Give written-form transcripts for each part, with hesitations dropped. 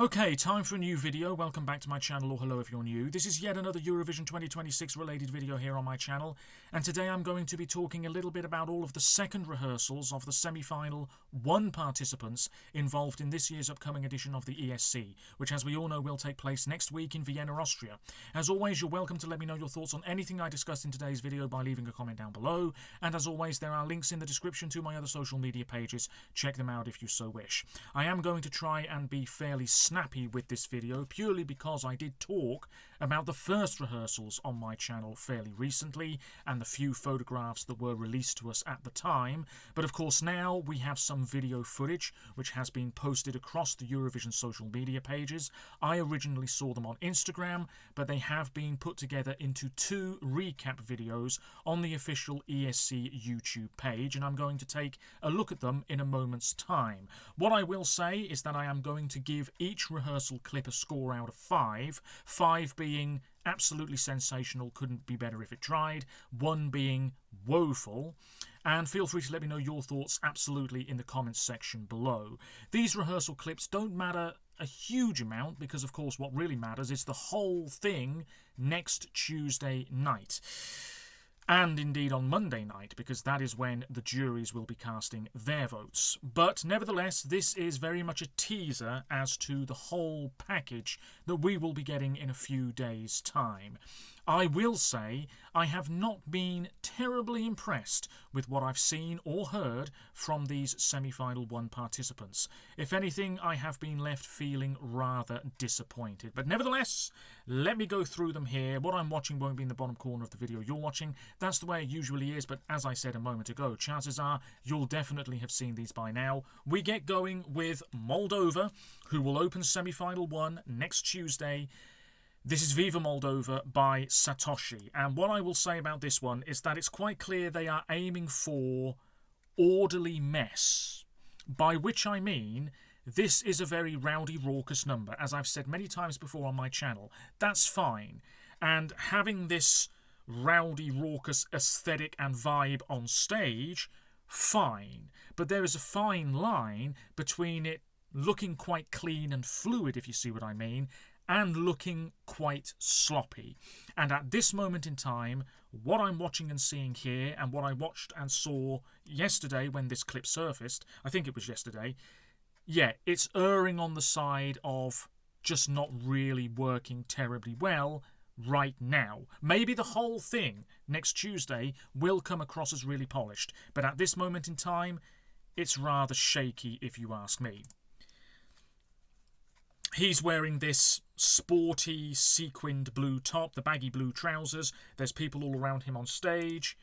Okay, time for a new video. Welcome back to my channel, or hello if you're new. This is yet another Eurovision 2026 related video here on my channel, and today I'm going to be talking a little bit about all of the second rehearsals of the semi-final 1 participants involved in this year's upcoming edition of the ESC, which as we all know will take place next week in Vienna, Austria. As always, you're welcome to let me know your thoughts on anything I discussed in today's video by leaving a comment down below, and as always there are links in the description to my other social media pages. Check them out if you so wish. I am going to try and be fairly snappy with this video purely because I did talk about the first rehearsals on my channel fairly recently and the few photographs that were released to us at the time, but of course now we have some video footage which has been posted across the Eurovision social media pages. I originally saw them on Instagram, but they have been put together into 2 recap videos on the official ESC YouTube page, and I'm going to take a look at them in a moment's time. What I will say is that I am going to give each rehearsal clip a score out of 5, 5 being absolutely sensational, couldn't be better if it tried, 1 being woeful, and feel free to let me know your thoughts absolutely in the comments section below. These rehearsal clips don't matter a huge amount because of course what really matters is the whole thing next Tuesday night. And indeed on Monday night, because that is when the juries will be casting their votes. But nevertheless, this is very much a teaser as to the whole package that we will be getting in a few days' time. I will say I have not been terribly impressed with what I've seen or heard from these semi-final 1 participants. If anything, I have been left feeling rather disappointed. But nevertheless, let me go through them here. What I'm watching won't be in the bottom corner of the video you're watching. That's the way it usually is, but as I said a moment ago, chances are you'll definitely have seen these by now. We get going with Moldova, who will open semi-final 1 next Tuesday. This is Viva Moldova by Satoshi, and what I will say about this one is that it's quite clear they are aiming for orderly mess, by which I mean this is a very rowdy, raucous number, as I've said many times before on my channel. That's fine, and having this rowdy, raucous aesthetic and vibe on stage, fine, but there is a fine line between it looking quite clean and fluid, if you see what I mean, and looking quite sloppy. And at this moment in time, what I'm watching and seeing here, and what I watched and saw yesterday when this clip surfaced, I think it was yesterday, yeah, it's erring on the side of just not really working terribly well right now. Maybe the whole thing next Tuesday will come across as really polished, but at this moment in time, it's rather shaky if you ask me. He's wearing this sporty sequined blue top, the baggy blue trousers. There's people all around him on stage.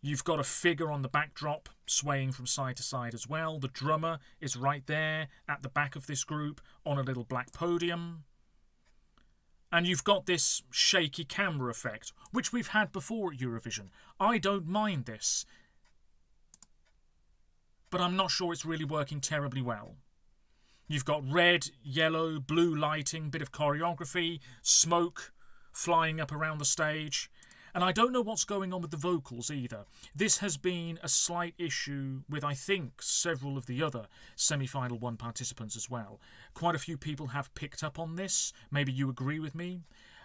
You've got a figure on the backdrop swaying from side to side as well. The drummer is right there at the back of this group on a little black podium. And you've got this shaky camera effect, which we've had before at Eurovision. I don't mind this, but I'm not sure it's really working terribly well. You've got red, yellow, blue lighting, bit of choreography, smoke flying up around the stage. And I don't know what's going on with the vocals either. This has been a slight issue with, I think, several of the other semi-final 1 participants as well. Quite a few people have picked up on this. Maybe you agree with me.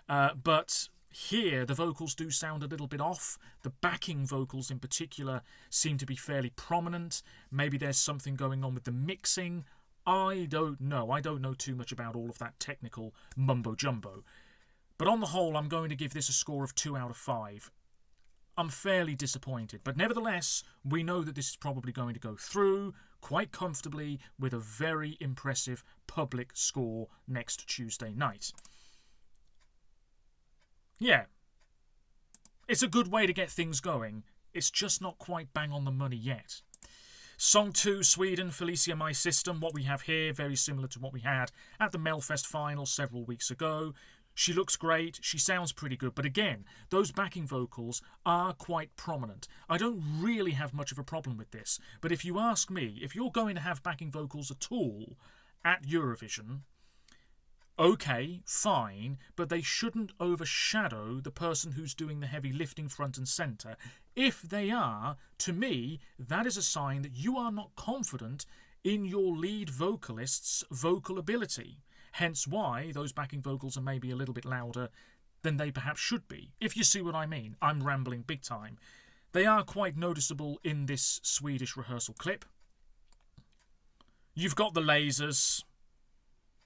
But here, the vocals do sound a little bit off. The backing vocals in particular seem to be fairly prominent. Maybe there's something going on with the mixing. I don't know. I don't know too much about all of that technical mumbo-jumbo. But on the whole, I'm going to give this a score of 2 out of 5. I'm fairly disappointed, but nevertheless, we know that this is probably going to go through quite comfortably with a very impressive public score next Tuesday night. Yeah, it's a good way to get things going. It's just not quite bang on the money yet. Song 2, Sweden, Felicia My System. What we have here, very similar to what we had at the Melfest final several weeks ago. She looks great, she sounds pretty good, but again, those backing vocals are quite prominent. I don't really have much of a problem with this, but if you ask me, if you're going to have backing vocals at all at Eurovision, okay, fine, but they shouldn't overshadow the person who's doing the heavy lifting front and centre. If they are, to me, that is a sign that you are not confident in your lead vocalist's vocal ability. hence why those backing vocals are maybe a little bit louder than they perhaps should be, if you see what I mean. I'm rambling big time. They are quite noticeable in this Swedish rehearsal clip. You've got the lasers.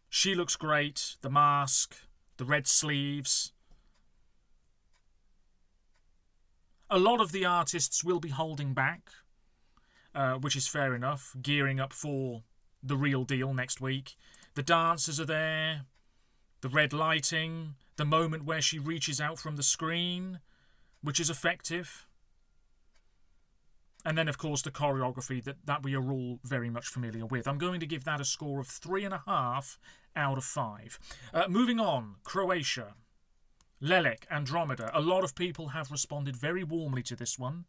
She looks great. The mask, the red sleeves. A lot of the artists will be holding back, which is fair enough, gearing up for the real deal next week. The dancers are there, the red lighting, the moment where she reaches out from the screen, which is effective. And then, of course, the choreography that we are all very much familiar with. I'm going to give that a score of 3.5 out of 5. Moving on, Croatia. Lelek, Andromeda. A lot of people have responded very warmly to this one.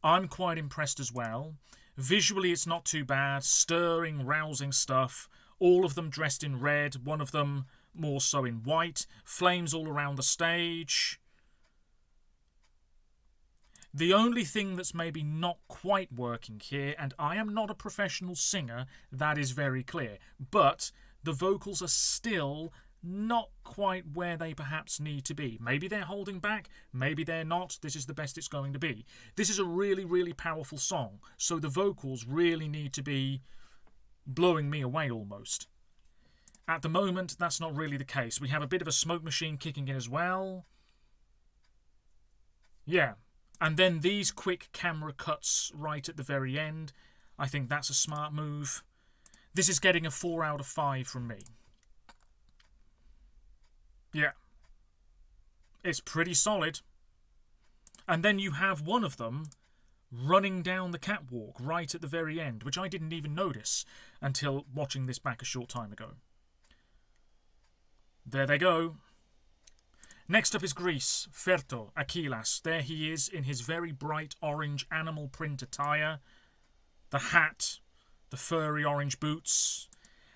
I'm quite impressed as well. Visually, it's not too bad. Stirring, rousing stuff. All of them dressed in red. One of them more so in white. Flames all around the stage. The only thing that's maybe not quite working here, and I am not a professional singer, that is very clear, but the vocals are still not quite where they perhaps need to be. Maybe they're holding back, maybe they're not. This is the best it's going to be. This is a really, really powerful song, so the vocals really need to be blowing me away almost. At the moment, that's not really the case. We have a bit of a smoke machine kicking in as well. Yeah. And then these quick camera cuts right at the very end. I think that's a smart move. This is getting a 4 out of 5 from me. Yeah. It's pretty solid. And then you have one of them running down the catwalk right at the very end, which I didn't even notice until watching this back a short time ago. There they go. Next up is Greece, Ferto, Achilles. There he is in his very bright orange animal print attire. The hat, the furry orange boots.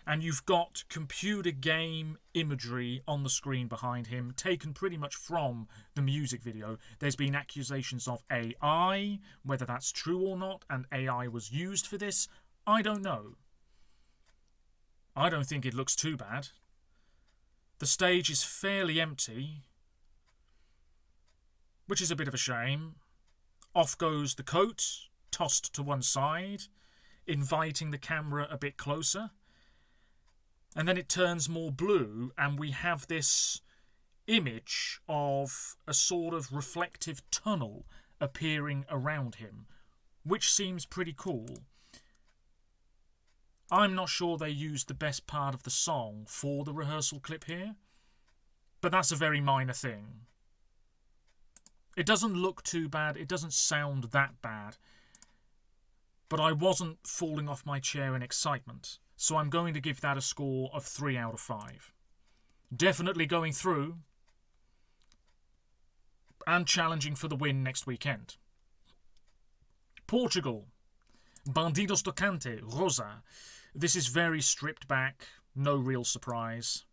And you've got computer game imagery on the screen behind him, taken pretty much from the music video. There's been accusations of AI, whether that's true or not, and AI was used for this, I don't know. I don't think it looks too bad. The stage is fairly empty, which is a bit of a shame. Off goes the coat, tossed to one side, inviting the camera a bit closer. And then it turns more blue, and we have this image of a sort of reflective tunnel appearing around him, which seems pretty cool. I'm not sure they used the best part of the song for the rehearsal clip here, but that's a very minor thing. It doesn't look too bad, it doesn't sound that bad, but I wasn't falling off my chair in excitement, so I'm going to give that a score of 3 out of 5. Definitely going through, and challenging for the win next weekend. Portugal, Bandidos Tocante, Rosa. This is very stripped back, no real surprise.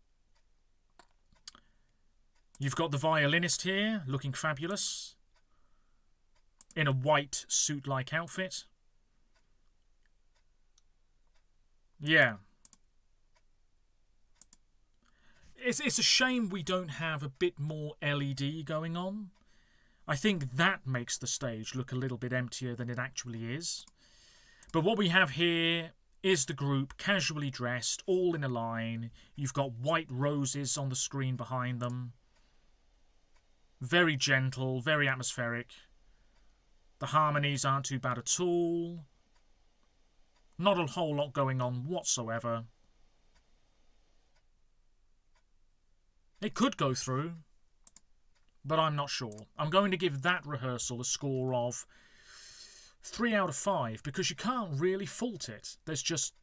You've got the violinist here, looking fabulous, in a white suit-like outfit. Yeah. It's a shame we don't have a bit more LED going on. I think that makes the stage look a little bit emptier than it actually is. But what we have here is the group casually dressed, all in a line. You've got white roses on the screen behind them. Very gentle, very atmospheric. The harmonies aren't too bad at all. Not a whole lot going on whatsoever. It could go through, but I'm not sure. I'm going to give that rehearsal a score of 3 out of 5 because you can't really fault it. There's just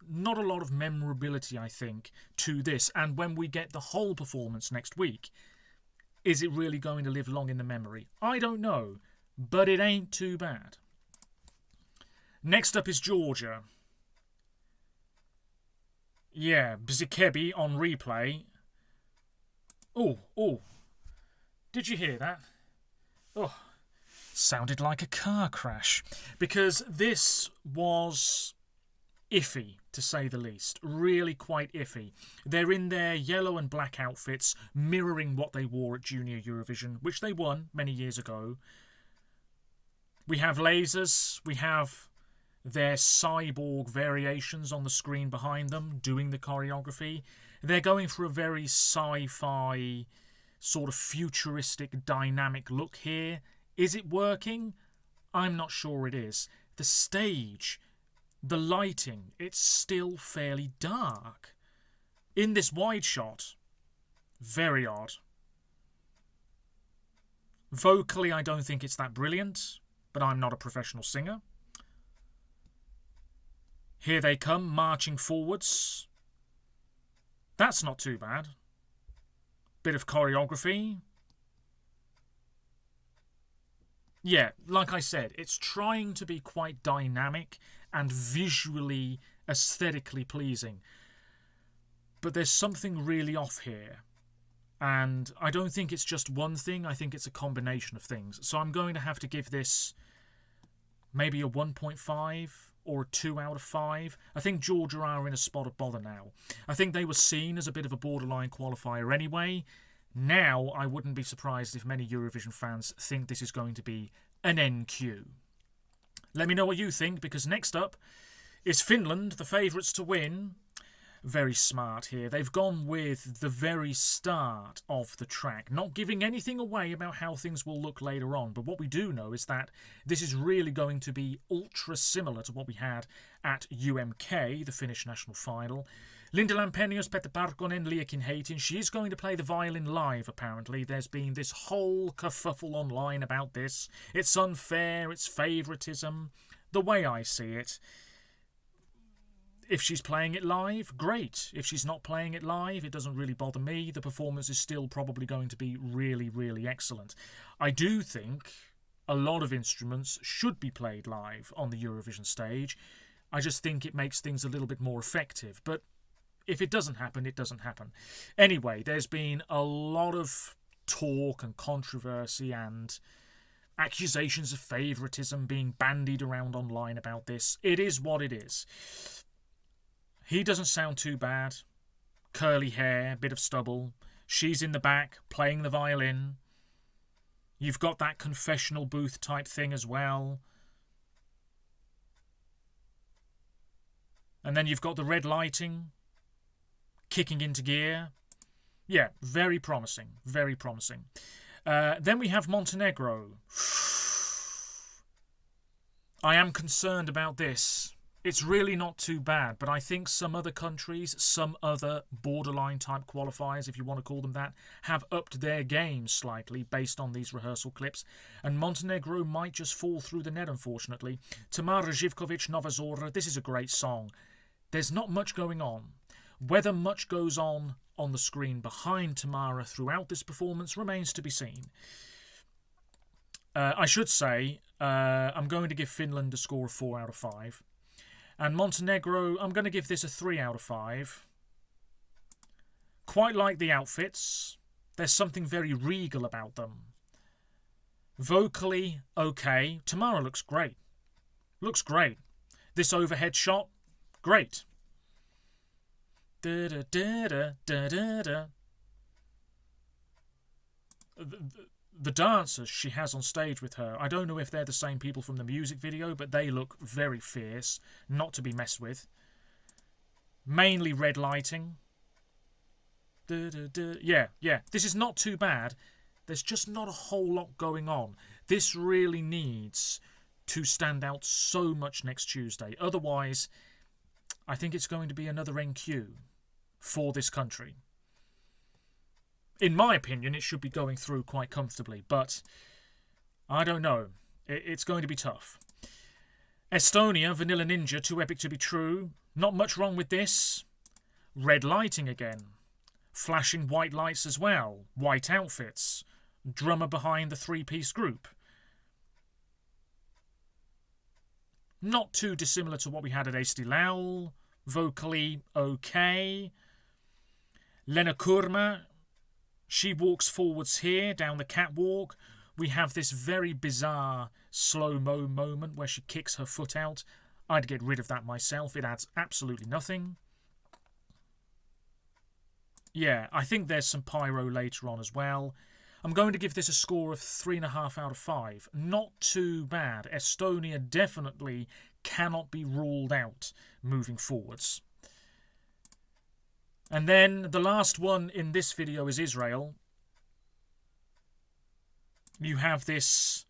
not a lot of memorability, I think, to this. And when we get the whole performance next week, is it really going to live long in the memory? I don't know, but it ain't too bad. Next up is Georgia. Yeah, Bzikebi on replay. Oh. Did you hear that? Oh, sounded like a car crash. Because this was iffy, to say the least. Really quite iffy. They're in their yellow and black outfits, mirroring what they wore at Junior Eurovision, which they won many years ago. We have lasers, we have their cyborg variations on the screen behind them doing the choreography. They're going for a very sci-fi, sort of futuristic, dynamic look here. Is it working? I'm not sure it is. The stage, the lighting, it's still fairly dark. In this wide shot, very odd. Vocally, I don't think it's that brilliant, but I'm not a professional singer. Here they come, marching forwards. That's not too bad. Bit of choreography. Yeah, like I said, it's trying to be quite dynamic and visually, aesthetically pleasing. But there's something really off here. And I don't think it's just one thing, I think it's a combination of things. So I'm going to have to give this maybe a 1.5 or a 2 out of 5. I think Georgia are in a spot of bother now. I think they were seen as a bit of a borderline qualifier anyway. Now, I wouldn't be surprised if many Eurovision fans think this is going to be an NQ. Let me know what you think, because next up is Finland, the favourites to win. Very smart here. They've gone with the very start of the track, not giving anything away about how things will look later on. But what we do know is that this is really going to be ultra similar to what we had at UMK, the Finnish national final. Linda Lampenius, Petter Parkkonen, Liakin Heitin. She is going to play the violin live, apparently. There's been this whole kerfuffle online about this. It's unfair, it's favouritism. The way I see it, if she's playing it live, great. If she's not playing it live, it doesn't really bother me. The performance is still probably going to be really, really excellent. I do think a lot of instruments should be played live on the Eurovision stage. I just think it makes things a little bit more effective. But if it doesn't happen, it doesn't happen. Anyway, there's been a lot of talk and controversy and accusations of favouritism being bandied around online about this. It is what it is. He doesn't sound too bad. Curly hair, bit of stubble. She's in the back, playing the violin. You've got that confessional booth type thing as well. And then you've got the red lighting, kicking into gear. Yeah, very promising, very promising. Then we have Montenegro. I am concerned about this. It's really not too bad, but I think some other countries, some other borderline type qualifiers, if you want to call them that, have upped their game slightly based on these rehearsal clips, and Montenegro might just fall through the net, unfortunately. Tamara Živković, Nova Zora, this is a great song. There's not much going on. Whether much goes on the screen behind Tamara throughout this performance remains to be seen. I should say, I'm going to give Finland a score of 4 out of 5. And Montenegro, I'm going to give this a 3 out of 5. Quite like the outfits. There's something very regal about them. Vocally, okay. Tamara looks great. Looks great. This overhead shot, great. Da da da da da da da. The dancers she has on stage with her, I don't know if they're the same people from the music video, but they look very fierce, not to be messed with. Mainly red lighting. Yeah, this is not too bad. There's just not a whole lot going on. This really needs to stand out so much next Tuesday. Otherwise, I think it's going to be another NQ for this country. In my opinion, it should be going through quite comfortably, but I don't know. It's going to be tough. Estonia, Vanilla Ninja, Too Epic to Be True. Not much wrong with this. Red lighting again. Flashing white lights as well. White outfits. Drummer behind the three-piece group. Not too dissimilar to what we had at Eesti Laul. Vocally okay. Lena Kurma, she walks forwards here down the catwalk. We have this very bizarre slow-mo moment where she kicks her foot out. I'd get rid of that myself. It adds absolutely nothing. Yeah, I think there's some pyro later on as well. I'm going to give this a score of 3.5 out of 5. Not too bad. Estonia definitely cannot be ruled out moving forwards. And then the last one in this video is Israel. You have this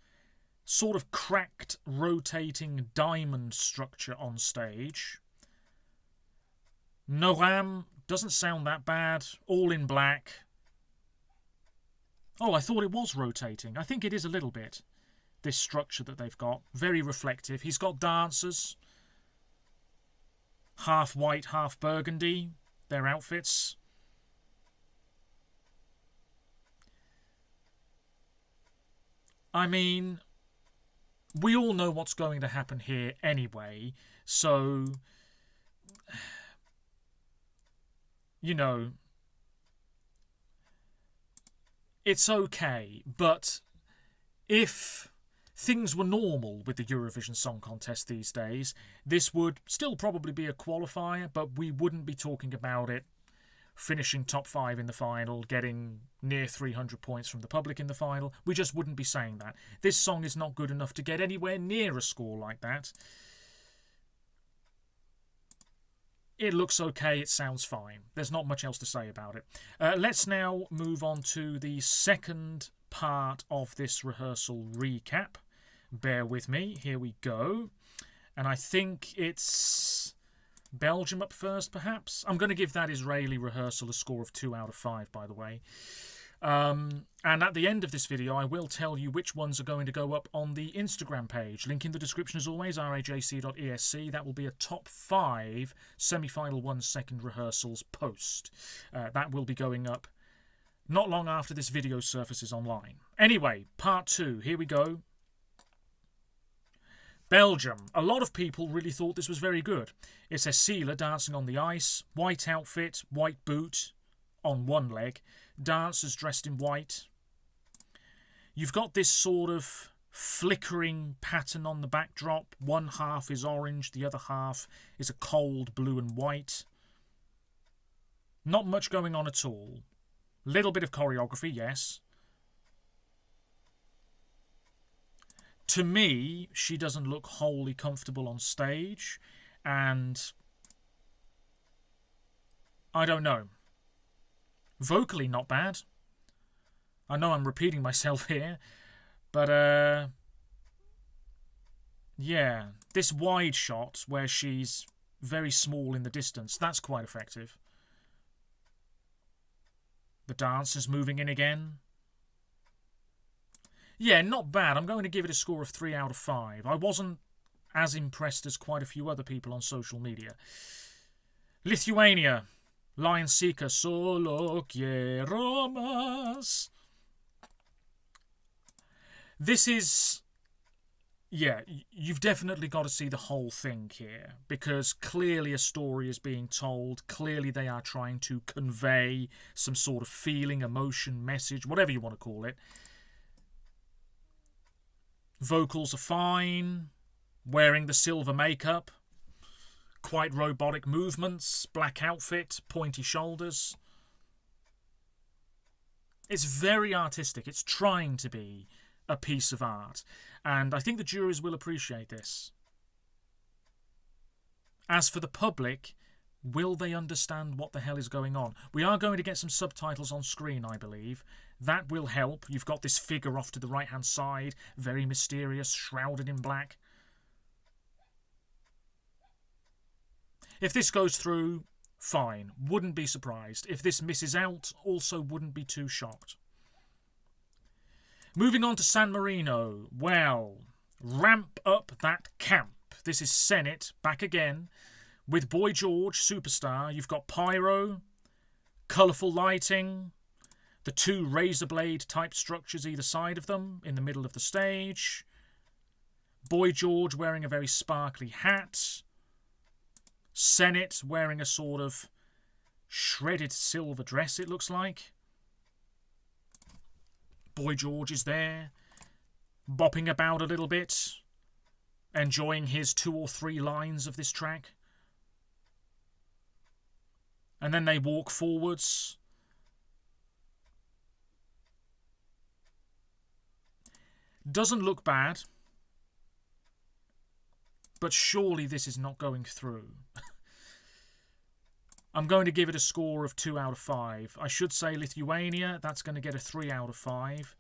sort of cracked, rotating diamond structure on stage. Noam doesn't sound that bad. All in black. Oh, I thought it was rotating. I think it is a little bit. This structure that they've got. Very reflective. He's got dancers. Half white, half burgundy. Their outfits. I mean, we all know what's going to happen here anyway. So, you know, it's okay, but if things were normal with the Eurovision Song Contest these days, this would still probably be a qualifier, but we wouldn't be talking about it finishing top 5 in the final, getting near 300 points from the public in the final. We just wouldn't be saying that. This song is not good enough to get anywhere near a score like that. It looks okay, it sounds fine. There's not much else to say about it. Let's now move on to the second part of this rehearsal recap. Bear with me, here we go. And I think it's Belgium up first, perhaps? I'm going to give that Israeli rehearsal a score of 2 out of 5, by the way. And at the end of this video, I will tell you which ones are going to go up on the Instagram page. Link in the description as always, rajc.esc. That will be a top 5 semi-final 1 second rehearsals post. That will be going up not long after this video surfaces online. Anyway, part 2, here we go. Belgium. A lot of people really thought this was very good. It says Cecilia dancing on the ice, white outfit, white boot on one leg, dancers dressed in white. You've got this sort of flickering pattern on the backdrop. One half is orange, the other half is a cold blue and white. Not much going on at all. Little bit of choreography, yes. To me, she doesn't look wholly comfortable on stage, and I don't know. Vocally, not bad. I know I'm repeating myself here, but yeah, this wide shot where she's very small in the distance, that's quite effective. The dancers moving in again. Yeah, not bad. I'm going to give it a score of 3 out of 5. I wasn't as impressed as quite a few other people on social media. Lithuania. Lion Seeker. Solo quiero más. This is... yeah, you've definitely got to see the whole thing here, because clearly a story is being told. Clearly they are trying to convey some sort of feeling, emotion, message, whatever you want to call it. Vocals are fine. Wearing the silver makeup. Quite robotic movements. Black outfit. Pointy shoulders. It's very artistic. It's trying to be a piece of art. And I think the juries will appreciate this. As for the public, will they understand what the hell is going on? We are going to get some subtitles on screen, I believe. That will help. You've got this figure off to the right-hand side, very mysterious, shrouded in black. If this goes through, fine. Wouldn't be surprised. If this misses out, also wouldn't be too shocked. Moving on to San Marino. Well, ramp up that camp. This is Senate, back again. With Boy George, superstar, you've got pyro, colourful lighting, the 2 razor blade type structures either side of them in the middle of the stage. Boy George wearing a very sparkly hat. Senate wearing a sort of shredded silver dress, it looks like. Boy George is there, bopping about a little bit. enjoying his 2 or 3 lines of this track. And then they walk forwards. Doesn't look bad. But surely this is not going through. I'm going to give it a score of 2 out of 5. I should say Lithuania, that's going to get a 3 out of 5.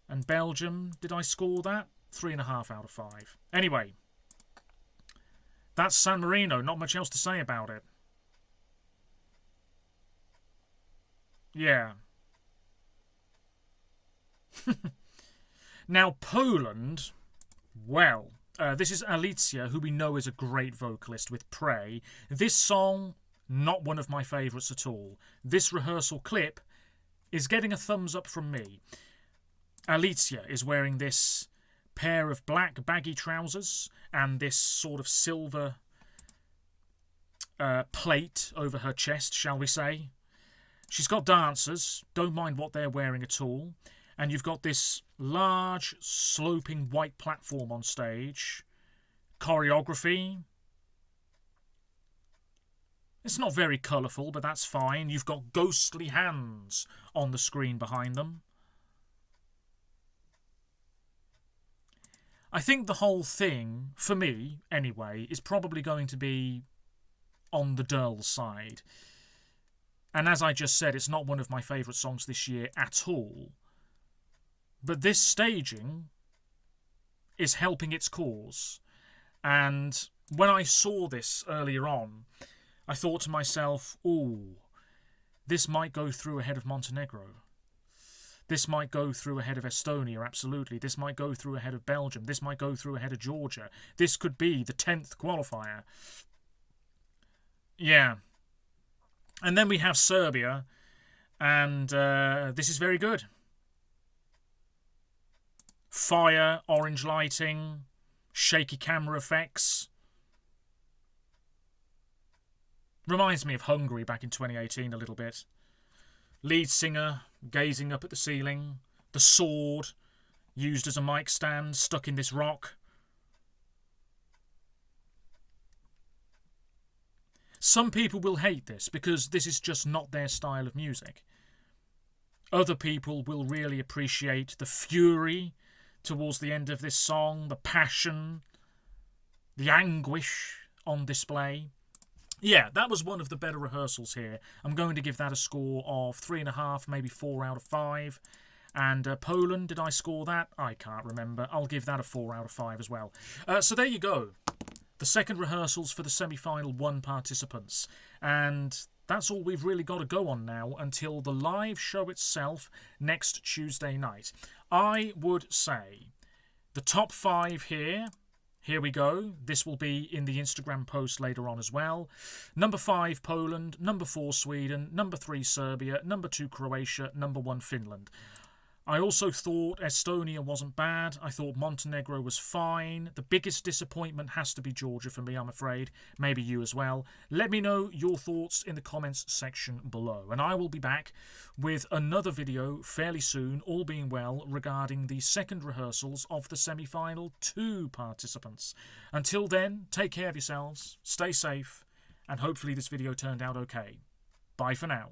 And Belgium, did I score that? 3.5 out of 5. Anyway, that's San Marino. Not much else to say about it. Yeah. Now, Poland, well, this is Alicja, who we know is a great vocalist with Pray. This song, not one of my favourites at all. This rehearsal clip is getting a thumbs up from me. Alicja is wearing this pair of black baggy trousers and this sort of silver plate over her chest, shall we say. She's got dancers, don't mind what they're wearing at all. And you've got this large, sloping white platform on stage. Choreography. It's not very colourful, but that's fine. You've got ghostly hands on the screen behind them. I think the whole thing, for me anyway, is probably going to be on the dull side. And as I just said, it's not one of my favourite songs this year at all. But this staging is helping its cause. And when I saw this earlier on, I thought to myself, ooh, this might go through ahead of Montenegro. This might go through ahead of Estonia, absolutely. This might go through ahead of Belgium. This might go through ahead of Georgia. This could be the 10th qualifier. Yeah. And then we have Serbia, and this is very good. Fire, orange lighting, shaky camera effects. Reminds me of Hungary back in 2018 a little bit. Lead singer gazing up at the ceiling. The sword used as a mic stand stuck in this rock. Some people will hate this because this is just not their style of music. Other people will really appreciate the fury towards the end of this song, the passion, the anguish on display. Yeah, that was one of the better rehearsals here. I'm going to give that a score of 3.5, maybe 4 out of 5. And Poland, did I score that? I can't remember. I'll give that a 4 out of 5 as well. So there you go. The second rehearsals for the semi-final 1 participants. And that's all we've really got to go on now until the live show itself next Tuesday night. I would say the top 5 here we go. This will be in the Instagram post later on as well. Number 5, Poland. Number 4, Sweden. Number 3, Serbia. Number 2, Croatia. Number 1, Finland. I also thought Estonia wasn't bad. I thought Montenegro was fine. The biggest disappointment has to be Georgia for me, I'm afraid. Maybe you as well. Let me know your thoughts in the comments section below. And I will be back with another video fairly soon, all being well, regarding the second rehearsals of the semi-final 2 participants. Until then, take care of yourselves, stay safe, and hopefully this video turned out okay. Bye for now.